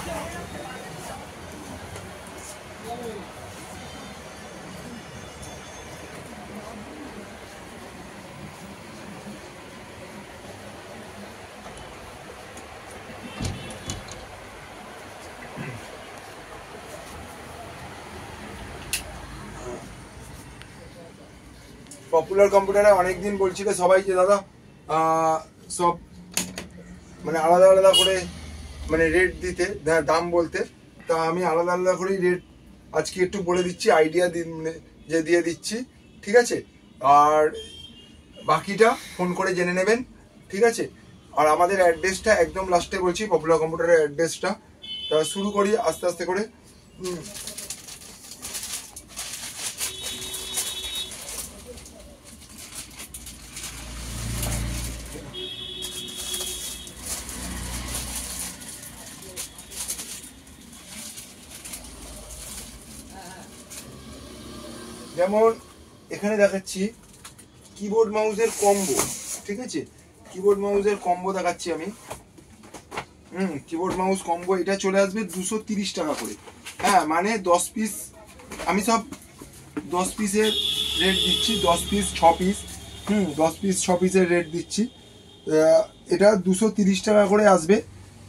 Popular কম্পিউটারে অনেকদিন বলছিল সবাই যে দাদা সব মানে আলাদা আলাদা করে মানে রেট দিতে, দাম বলতে, তা আমি আলাদা আলাদা করেই রেট আজকে একটু বলে দিচ্ছি, আইডিয়া যে দিয়ে দিচ্ছি, ঠিক আছে? আর বাকিটা ফোন করে জেনে নেবেন, ঠিক আছে? আর আমাদের অ্যাড্রেসটা একদম লাস্টে বলছি, পপুলার কম্পিউটারের অ্যাড্রেসটা। তা শুরু করি আস্তে আস্তে করে। যেমন এখানে দেখাচ্ছি কিবোর্ড মাউসের কম্বো, ঠিক আছে? কিবোর্ড মাউসের কম্বো দেখাচ্ছি আমি। কিবোর্ড মাউস কম্বো এটা চলে আসবে 230 টাকা করে। হ্যাঁ, মানে 10 পিস, আমি সব 10 পিসের রেট দিচ্ছি, 10 পিস 6 পিস, 10 পিস 6 পিসের রেট দিচ্ছি। এটা 230 টাকা করে আসবে,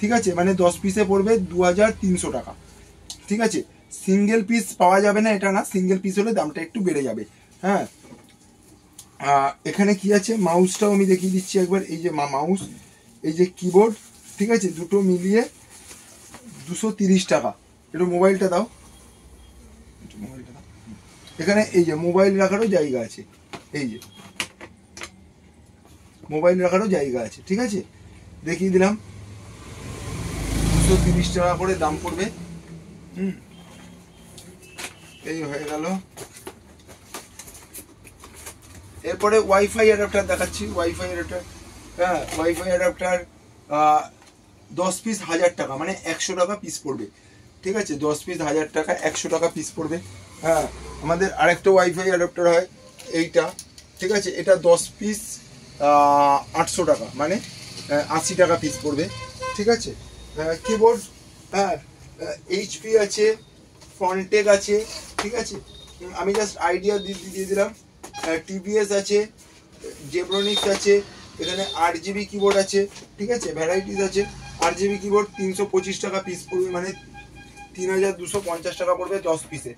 ঠিক আছে? মানে 10 পিসে পড়বে 2300 টাকা, ঠিক আছে? সিঙ্গেল পিস পাওয়া যাবে না এটা না, সিঙ্গেল পিস হলে দামটা একটু বেড়ে যাবে। হ্যাঁ, এখানে কি আছে মাউসটাও আমি দেখিয়ে দিচ্ছি একবার। এই যে মাউস, এই যে কিবোর্ড, ঠিক আছে? দুটো মিলিয়ে 230 টাকা। একটু মোবাইলটা দাও, এখানে এই যে মোবাইল রাখারও জায়গা আছে, এই যে মোবাইল রাখারও জায়গা আছে, ঠিক আছে? দেখিয়ে দিলাম, 230 টাকা করে দাম পড়বে। এই হয়ে গেল। এরপরে ওয়াইফাই অ্যাডাপ্টার দেখাচ্ছি। ওয়াইফাই অ্যাডাপ্টার, হ্যাঁ, ওয়াইফাই অ্যাডাপ্টার 10 পিস 1000 টাকা, মানে 100 টাকা পিস পড়বে, ঠিক আছে? 10 পিস 1000 টাকা, 100 টাকা পিস পড়বে। হ্যাঁ, আমাদের আরেকটা ওয়াইফাই অ্যাডাপ্টার হয় এইটা, ঠিক আছে? এটা 10 পিস 800 টাকা, মানে 80 টাকা পিস পড়বে, ঠিক আছে? কিবোর্ড, হ্যাঁ, এইচপি আছে, ফন্টেক আছে, ঠিক আছে? আমি জাস্ট আইডিয়া দিয়ে দিলাম। টিভিএস আছে, জেব্রনিক্স আছে, এখানে 8GB কিবোর্ড আছে, ঠিক আছে? ভ্যারাইটিস আছে। 8GB কিবোর্ড 325 টাকা পিস পড়বে, মানে 3250 টাকা পড়বে 10 পিসে।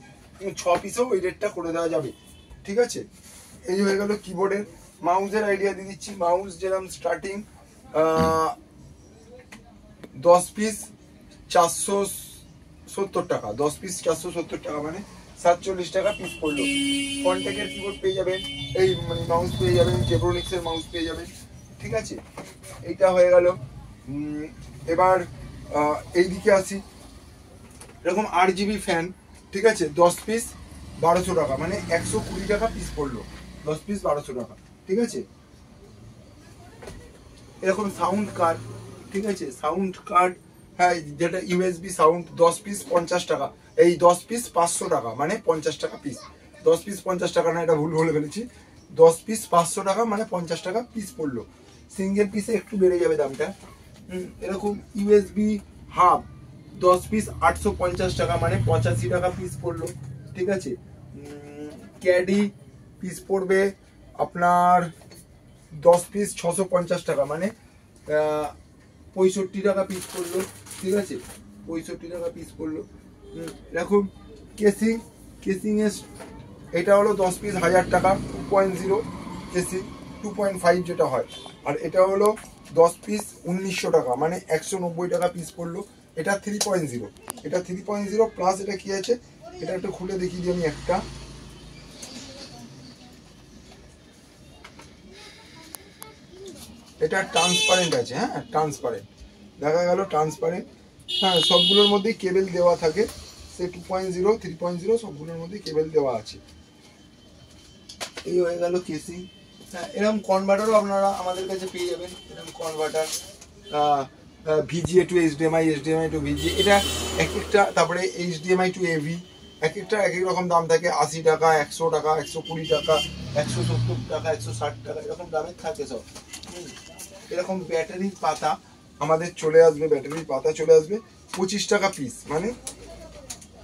6 পিসেও ওই রেটটা করে দেওয়া যাবে, ঠিক আছে? এই হয়ে গেল কিবোর্ডের। মাউসের আইডিয়া দিয়ে দিচ্ছি। মাউস যেরকম স্টার্টিং 10 পিস 470 টাকা, 10 পিস 470 টাকা, মানে 47 টাকা পিস পড়লো। কন্টেকের কিবোর্ড পেয়ে যাবেন, এই মানে মাউস পেয়ে যাবেন, জেব্রনিক্সের মাউস পেয়ে যাবেন, ঠিক আছে? এইটা হয়ে গেল। এবার এই দিকে আসি। এরকম 8GB ফ্যান, ঠিক আছে? 10 পিস 1200 টাকা, মানে 120 টাকা পিস পড়লো, 10 পিস 1200 টাকা, ঠিক আছে? এরকম সাউন্ড কার্ড, ঠিক আছে? সাউন্ড কার্ড, হ্যাঁ, যেটা ইউএসবি সাউন্ড, 10 পিস 50 টাকা, এই 10 পিস 500 টাকা, মানে 50 টাকা পিস। 10 পিস 50 টাকা না, এটা ভুল বলে ফেলেছি। 10 পিস 500 টাকা, মানে 50 টাকা পিস পড়লো। সিঙ্গেল পিসে একটু বেড়ে যাবে দামটা। এরকম ইউএসবি হাব 10 পিস 850 টাকা, মানে 85 টাকা পিস পড়লো, ঠিক আছে? ক্যাডি পিস পড়বে আপনার 10 পিস 650 টাকা, মানে 65 টাকা পিস পড়লো, ঠিক আছে? 65 টাকা পিস পড়লো। এরকম কেসিং এর এটা হলো 10 পিস 1000 টাকা, 2.0 কেসিং, 2.5 যেটা হয়। আর এটা হলো 10 পিস 1900 টাকা, মানে 190 টাকা পিস পড়লো। এটা 3.0, এটা 3.0 প্লাস এটা কি আছে, এটা একটু খুলে দেখিয়ে দিই আমি একটা। এটা ট্রান্সপারেন্ট আছে, হ্যাঁ, ট্রান্সপারেন্ট দেখা গেল, ট্রান্সপারেন্ট। হ্যাঁ, সবগুলোর মধ্যেই কেবল দেওয়া থাকে, সে 2.0 3.0 সবগুলোর মধ্যেই কেবল দেওয়া আছে। এই হয়ে গেল কেসিং। হ্যাঁ, এরকম কনভার্টারও আপনারা আমাদের কাছে পেয়ে যাবেন। এরকম converter VGA to HDMI, HDMI to VGA, এটা এক একটা। তারপরে এইচডিএমআই টু এভি, এক একটা এক এক রকম দাম থাকে। 80 টাকা, 100 টাকা, 120 টাকা, 170 টাকা, 160 টাকা, এরকম দামের থাকে সব। এরকম ব্যাটারির পাতা আমাদের চলে আসবে, ব্যাটারির পাতা চলে আসবে। 25 টাকা পিস, মানে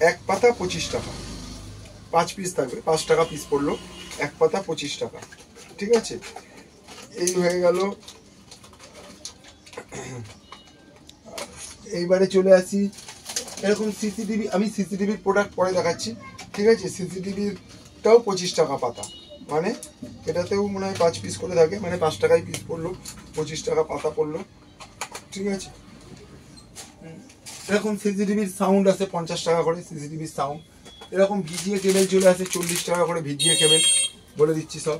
এক পাতা 25 টাকা, 5 পিস থাকবে, 5 টাকা পিস পড়লো, এক পাতা 25 টাকা। ঠিক আছে, এই হয়ে গেল। এইবারে চলে আসি এরকম সিসিটিভি, আমি সিসিটিভির প্রোডাক্ট পরে দেখাচ্ছি। ঠিক আছে, সিসিটিভিটাও 25 টাকা পাতা, মানে এটাতেও মনে হয় 5 পিস করে থাকে, মানে 5 টাকায় পিস পড়লো, 25 টাকা পাতা পড়লো। ঠিক আছে, এরকম সিসিটিভির সাউন্ড আছে 50 টাকা করে সিসিটিভির সাউন্ড। এরকম ভিজিএ কেবেল চলে আসে 40 টাকা করে ভিজিএ কেবেল, বলে দিচ্ছি সব।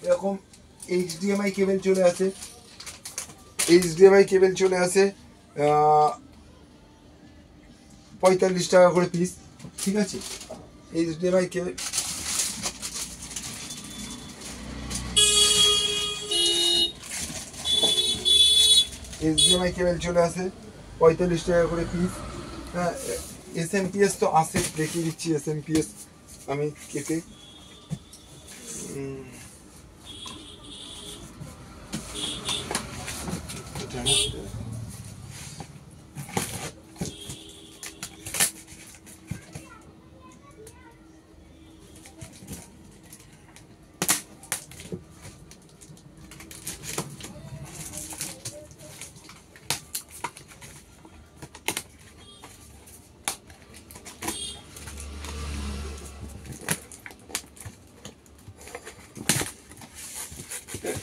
এরকম এইচডিএমআই কেবেল চলে আসে, এইচডিএমআই কেবেল চলে আসে 45 টাকা করে পিস। ঠিক আছে, এইচডিএমআই কেবেল চলে আসে 45 টাকা করে পিস। হ্যাঁ, এসএমপিএস তো আসে, দেখিয়ে দিচ্ছি এসএমপিএস আমি কেটে।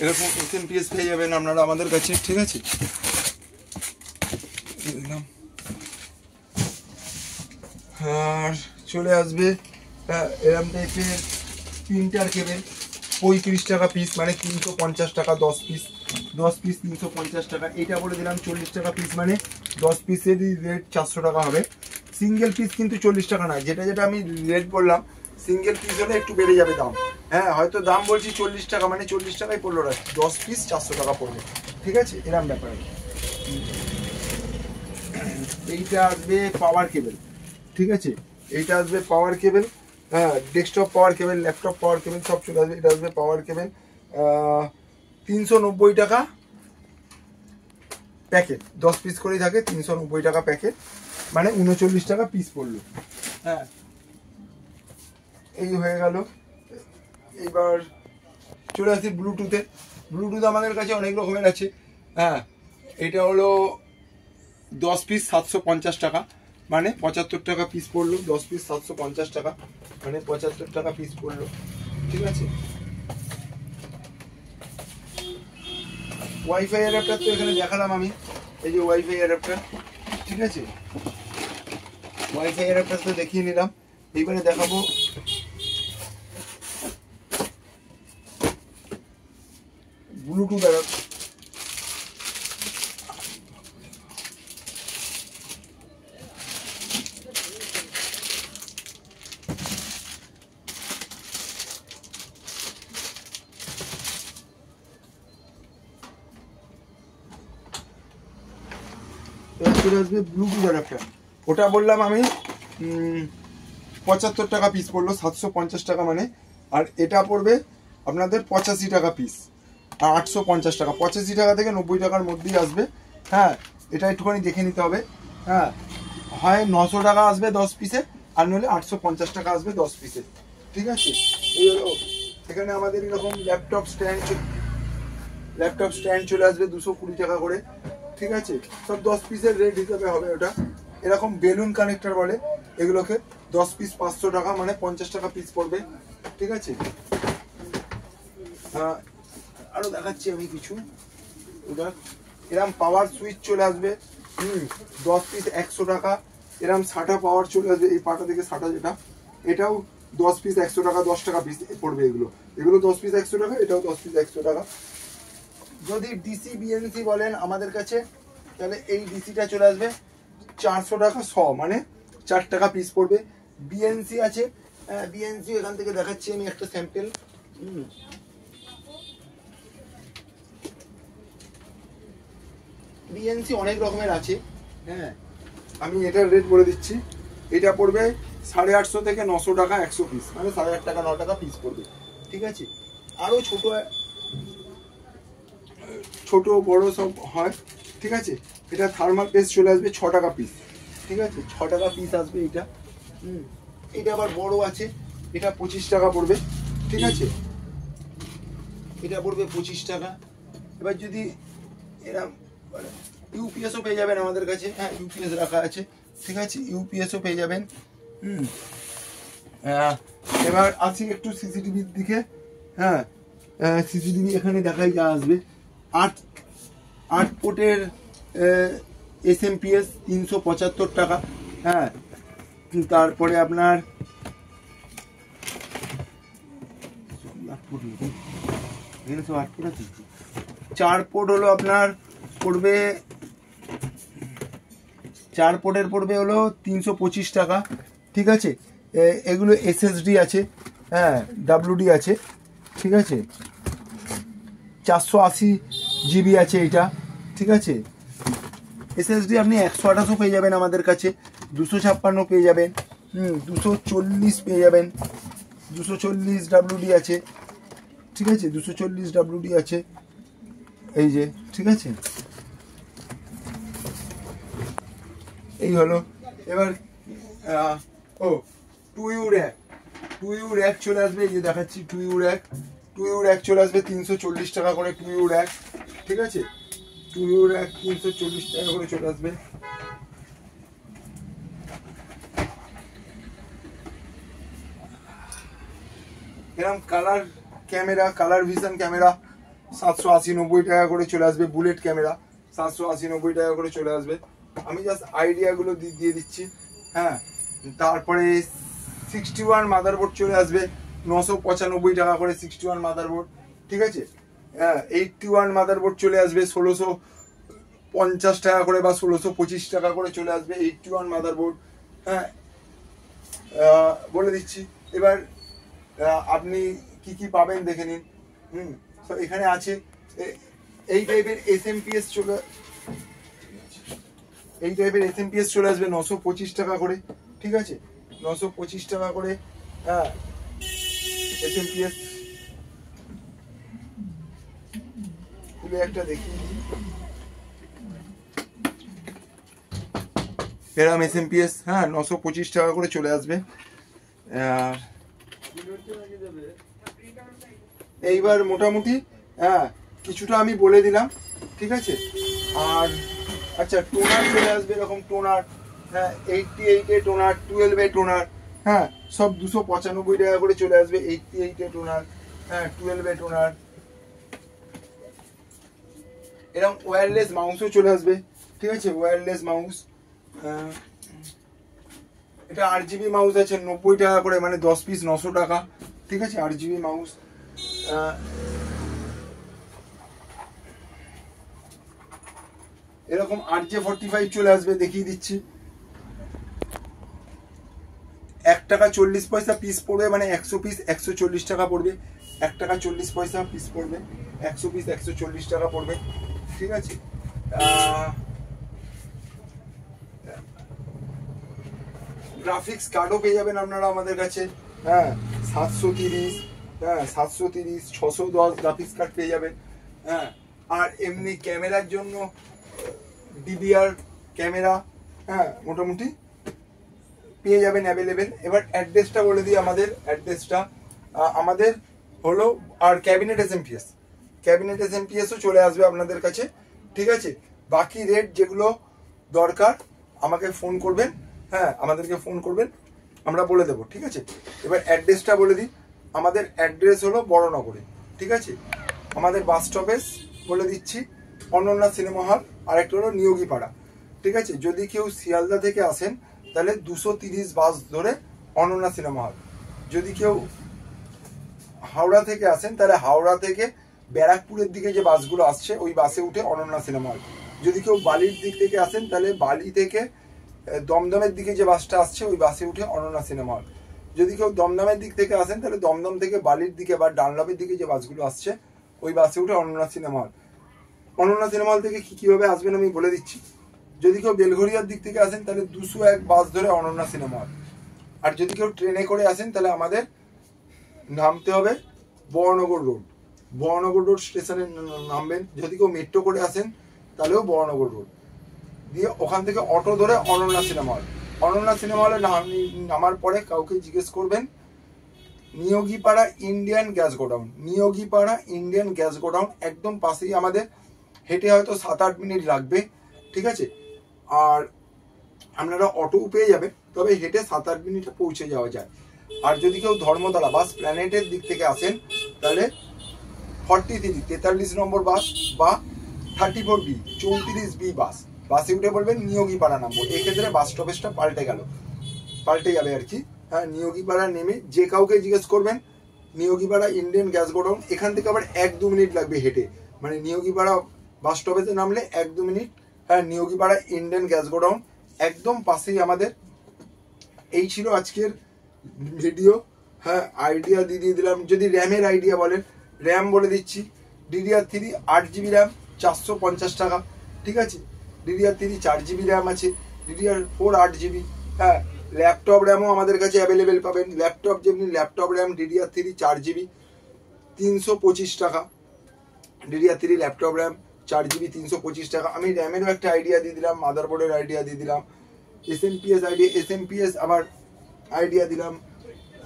এরকম এসএমপিএস পেয়ে যাবেন আপনারা আমাদের কাছে। ঠিক আছে, আর চলে আসবে এরকম টাইপের প্রিন্টার কেবেল 35 টাকা পিস, মানে 350 টাকা 10 পিস, 10 পিস 350 টাকা। এটা বলে দিলাম 40 টাকা পিস, মানে 10 পিসেরই রেট 400 টাকা হবে। সিঙ্গেল পিস কিন্তু 40 টাকা নয়, যেটা যেটা আমি রেট বললাম সিঙ্গেল পিস হলে একটু বেড়ে যাবে দাম। হ্যাঁ, হয়তো দাম বলছি 40 টাকা, মানে 40 টাকাই পড়লো না, 10 পিস 400 টাকা পড়বে। ঠিক আছে, এরকম ব্যাপার। এইটা আসবে পাওয়ার কেবেল। ঠিক আছে, এইটা আসবে পাওয়ার কেবেল। হ্যাঁ, ডেস্কটপ পাওয়ার কেবেল, ল্যাপটপ পাওয়ার কেবেল সব চলে আসবে। এটা আসবে পাওয়ার কেবেল 390 টাকা প্যাকেট, 10 পিস করেই থাকে, 390 টাকা প্যাকেট, মানে 39 টাকা পিস পড়লো। হ্যাঁ, এই হয়ে গেল। এইবার চলে আসি ব্লুটুথে। ব্লুটুথ আমাদের কাছে অনেক রকমের আছে। হ্যাঁ, এটা হলো 10 পিস 750 টাকা, মানে 75 টাকা পিস পড়লো। 10 পিস 750 টাকা, মানে 75 টাকা পিস পড়লো। ঠিক আছে, ওয়াইফাই অ্যাডাপ্টার তো এখানে দেখালাম আমি, এই যে ওয়াইফাই অ্যাডাপ্টার। ঠিক আছে, ওয়াইফাই অ্যাডাপ্টার তো দেখিয়ে নিলাম। এইবারে দেখাবো ব্লুটুথ অ্যাডাপ্টার। চলে আসবে ব্লুটুথ অ্যাডাপ্টার। ওটা বললাম আমি 75 টাকা পিস পড়লো, 750 টাকা মানে। আর এটা পড়বে আপনাদের 85 টাকা পিস, আর 850 টাকা। 85 টাকা থেকে 90 টাকার মধ্যেই আসবে। হ্যাঁ, এটা একটুখানি দেখে নিতে হবে। হ্যাঁ, হয় 900 টাকা আসবে 10 পিসে, আর নইলে 850 টাকা আসবে 10 পিসে। ঠিক আছে, এই হলো। এখানে আমাদের এরকম ল্যাপটপ স্ট্যান্ড চলে আসবে 220 টাকা করে। ঠিক আছে, সব 10 পিসের রেট হিসাবে হবে ওটা। এরকম বেলুন কানেক্টর বলে এগুলোকে, 10 পিস 500 টাকা, মানে 50 টাকা পিস পড়বে। ঠিক আছে, আরো দেখাচ্ছি আমি কিছু। ওটা এরকম পাওয়ার সুইচ চলে আসবে 10 পিস 100 টাকা। এরকম সাটা পাওয়ার চলে আসবে, এই পাটা থেকে সাটা যেটা, এটাও 10 পিস 100 টাকা, 10 টাকা পিস পড়বে এগুলো 10 পিস 100 টাকা, এটাও 10 পিস 100 টাকা। যদি ডিসি বিএনসি বলেন আমাদের কাছে, তাহলে এই ডিসিটা চলে আসবে 400 টাকা 100, মানে 4 টাকা পিস পড়বে। বিএনসি আছে, বিএনসি এখান থেকে দেখাচ্ছি আমি একটা স্যাম্পল। বিএনসি অনেক রকমের আছে। হ্যাঁ, আমি এটার রেট বলে দিচ্ছি। এটা পড়বে 850 থেকে 900 টাকা 100 পিস, মানে 8.5 টাকা 9 টাকা পিস পড়বে। ঠিক আছে, আরো ছোট বড় সব হয়। ঠিক আছে। এটা থার্মাল পেস্ট চলে আসবে 6 টাকা পিস, ঠিক আছে, 6 টাকা পিস আসবে এইটা। এটা আবার বড় আছে, এটা 25 টাকা পড়বে, ঠিক আছে, এটা পড়বে 25 টাকা। এবার যদি এরকম ইউপিএসও পেয়ে যাবেন আমাদের কাছে, হ্যাঁ ইউপিএস রাখা আছে, ঠিক আছে, ইউপিএসও পেয়ে যাবেন। এবার আসি একটু সিসিটিভির দিকে। হ্যাঁ সিসিটিভি এখানে দেখাই যা আসবে, 8 পোর্টের SMPS 375 টাকা। হ্যাঁ তারপরে আপনার 4 পোর্ট হলো আপনার পড়বে, 4 পোর্টের পড়বে হলো 325 টাকা, ঠিক আছে। এগুলো SSD আছে, হ্যাঁ WD আছে, ঠিক আছে, 480 GB আছে এটা, ঠিক আছে। SSD আপনি 128 পেয়ে যাবেন আমাদের কাছে, 256 পেয়ে যাবেন, 240 পেয়ে যাবেন, 240 WD আছে, ঠিক আছে, 240 WD আছে এই যে, ঠিক আছে, এই হলো। এবার টু ইউ র্যাক চলে আসবে, এই যে দেখাচ্ছি টু ইউ র্যাক চলে আসবে 340 টাকা করে টু ইউ র্যাক, ঠিক আছে, টু ইউ র্যাক 340 টাকা করে চলে আসবে। এরকম colour camera, colour vision camera 780-90 টাকা করে চলে আসবে, বুলেট ক্যামেরা 780-90 টাকা করে চলে আসবে। আমি জাস্ট আইডিয়াগুলো দিয়ে দিচ্ছি। হ্যাঁ তারপরে 61 মাদারবোর্ড চলে আসবে 995 টাকা করে, 61 মাদারবোর্ড, ঠিক আছে। হ্যাঁ 81 মাদারবোর্ড চলে আসবে 1650 টাকা করে বা 1625 টাকা করে চলে আসবে 81 মাদারবোর্ড। হ্যাঁ বলে দিচ্ছি। এবার আপনি কি কি পাবেন দেখে নিন। তো এখানে আছে এই টাইপের SMPS চলে আসবে 925 টাকা করে, ঠিক আছে, 925 টাকা করে। হ্যাঁ SMPS খুলে একটা দেখি, এরকম SMPS, হ্যাঁ 925 টাকা করে চলে আসবে। এইবার মোটামুটি হ্যাঁ কিছুটা আমি বলে দিলাম, ঠিক আছে। আর আচ্ছা টোনার চলে আসবে, এরকম টোনার, হ্যাঁ 88 এ টোনার, 12 এ টোনার, হ্যাঁ সব 295 টাকা করে চলে আসবে। 88 এ টোনার, হ্যাঁ 12 এ টোনার। এরকম ওয়্যারলেস মাউসও চলে আসবে, ঠিক আছে, ওয়্যারলেস মাউস। এটা RGB মাউস আছে 90 টাকা করে, মানে 10 পিস 900 টাকা, ঠিক আছে, RGB মাউস। এরকম RJ45 চলে আসবে, দেখিয়ে দিচ্ছি। 1 টাকা 40 পয়সা পিস পড়বে, মানে 100 পিস 140 টাকা পড়বে, 1 টাকা 40 পয়সা পিস পড়বে, 100 পিস 140 টাকা পড়বে, ঠিক আছে। গ্রাফিক্স কার্ডও পেয়ে যাবেন আপনারা আমাদের কাছে, হ্যাঁ 730, হ্যাঁ 730, 610 গ্রাফিক্স কার্ড পেয়ে যাবেন। হ্যাঁ আর এমনি ক্যামেরার জন্য DVR ক্যামেরা, হ্যাঁ মোটামুটি পেয়ে যাবেন অ্যাভেলেবেল। এবার অ্যাড্রেসটা বলে দিই, আমাদের অ্যাড্রেসটা আমাদের হলো, আর ক্যাবিনেট SMPSও চলে আসবে আপনাদের কাছে, ঠিক আছে। বাকি রেট যেগুলো দরকার আমাকে ফোন করবেন, হ্যাঁ আমাদেরকে ফোন করবেন, আমরা বলে দেবো, ঠিক আছে। এবার অ্যাড্রেসটা বলে দিই, আমাদের অ্যাড্রেস হলো বড়নগরে, ঠিক আছে। আমাদের বাস স্টপেজ বলে দিচ্ছি, অনন্যা সিনেমা হল, আরেকটা হলো নিয়োগীপাড়া, ঠিক আছে। যদি কেউ শিয়ালদা থেকে আসেন তাহলে 230 বাস ধরে অনন্যা সিনেমা হল। যদি কেউ হাওড়া থেকে আসেন তাহলে হাওড়া থেকে ব্যারাকপুরের দিকে যে বাসগুলো আসছে ওই বাসে উঠে অনন্যা সিনেমা হল। যদি কেউ বালির দিক থেকে আসেন তাহলে বালি থেকে দমদমের দিকে যে বাসটা আসছে ওই বাসে উঠে অনন্যা সিনেমা হল। যদি কেউ দমদমের দিক থেকে আসেন তাহলে দমদম থেকে বালির দিকে বা ডানলপের দিকে যে বাসগুলো আসছে ওই বাসে উঠে Ananya cinema hall. Ananya cinema hall থেকে কীভাবে আসবেন আমি বলে দিচ্ছি। যদি কেউ বেলঘরিয়ার দিক থেকে আসেন তাহলে 201 বাস ধরে অনন্যা সিনেমা হল। আর যদি কেউ ট্রেনে করে আসেন তাহলে আমাদের নামতে হবে বড়নগর রোড স্টেশনে নামবেন। যদি কেউ মেট্রো করে আসেন তাহলেও বড়নগর রোড দিয়ে ওখান থেকে অটো ধরে Ananya cinema hall. Ananya cinema হলে নামার পরে কাউকে জিজ্ঞেস করবেন Niyogipara Indian gas godown, Niyogipara Indian gas godown একদম পাশেই আমাদের, হেঁটে হয়তো 7-8 মিনিট লাগবে, ঠিক আছে। আর আপনারা অটোও পেয়ে যাবে, তবে হেঁটে 7-8 মিনিটে পৌঁছে যাওয়া যায়। আর যদি কেউ ধর্মতলা বাস প্ল্যানেটের দিক থেকে আসেন তাহলে 43 নম্বর বাস বা 34B 34B বাসে উঠে বলবেন নিয়োগীপাড়া নামবো। এক্ষেত্রে বাস স্টপেজটা পাল্টে যাবে আর কি। হ্যাঁ, নিয়োগীপাড়া নেমে যে কাউকে জিজ্ঞেস করবেন নিয়োগীপাড়া ইন্ডিয়ান গ্যাস গোডাউন, এখান থেকে আবার 1-2 মিনিট লাগবে হেঁটে, মানে নিয়োগীপাড়া বাস স্টপেজে নামলে 1-2 মিনিট। হ্যাঁ, নিয়োগীপাড়া ইন্ডিয়ান গ্যাস গোডাউন একদম পাশেই আমাদের। এই ছিল আজকের ভিডিও। হ্যাঁ, আইডিয়া দিয়ে দিলাম। যদি র্যামের আইডিয়া বলেন, র্যাম বলে দিচ্ছি DDR3 8GB র্যাম 450 টাকা, ঠিক আছে। DDR3 4GB র্যাম আছে, DDR4 8GB। হ্যাঁ, ল্যাপটপ র্যামও আমাদের কাছে অ্যাভেলেবেল পাবেন। ল্যাপটপ যেমনি ল্যাপটপ র্যাম DDR3 4GB 325 টাকা, DDR3 ল্যাপটপ র্যাম 4GB 325 টাকা। আমি র্যামেরও একটা আইডিয়া দিয়ে দিলাম, মাদারবোর্ডের আইডিয়া দিয়ে দিলাম, SMPS আবার আইডিয়া দিলাম।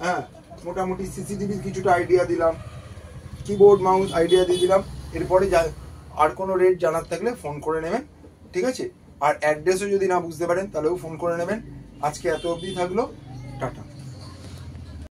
হ্যাঁ, মোটামুটি CCTVর কিছুটা আইডিয়া দিলাম, কিবোর্ড মাউস আইডিয়া দিয়ে দিলাম। এরপরে আর কোনো রেট জানার থাকলে ফোন করে নেবেন, ঠিক আছে। আর অ্যাড্রেসও যদি না বুঝতে পারেন তাহলেও ফোন করে নেবেন। আজকে এত অবধি থাকলো।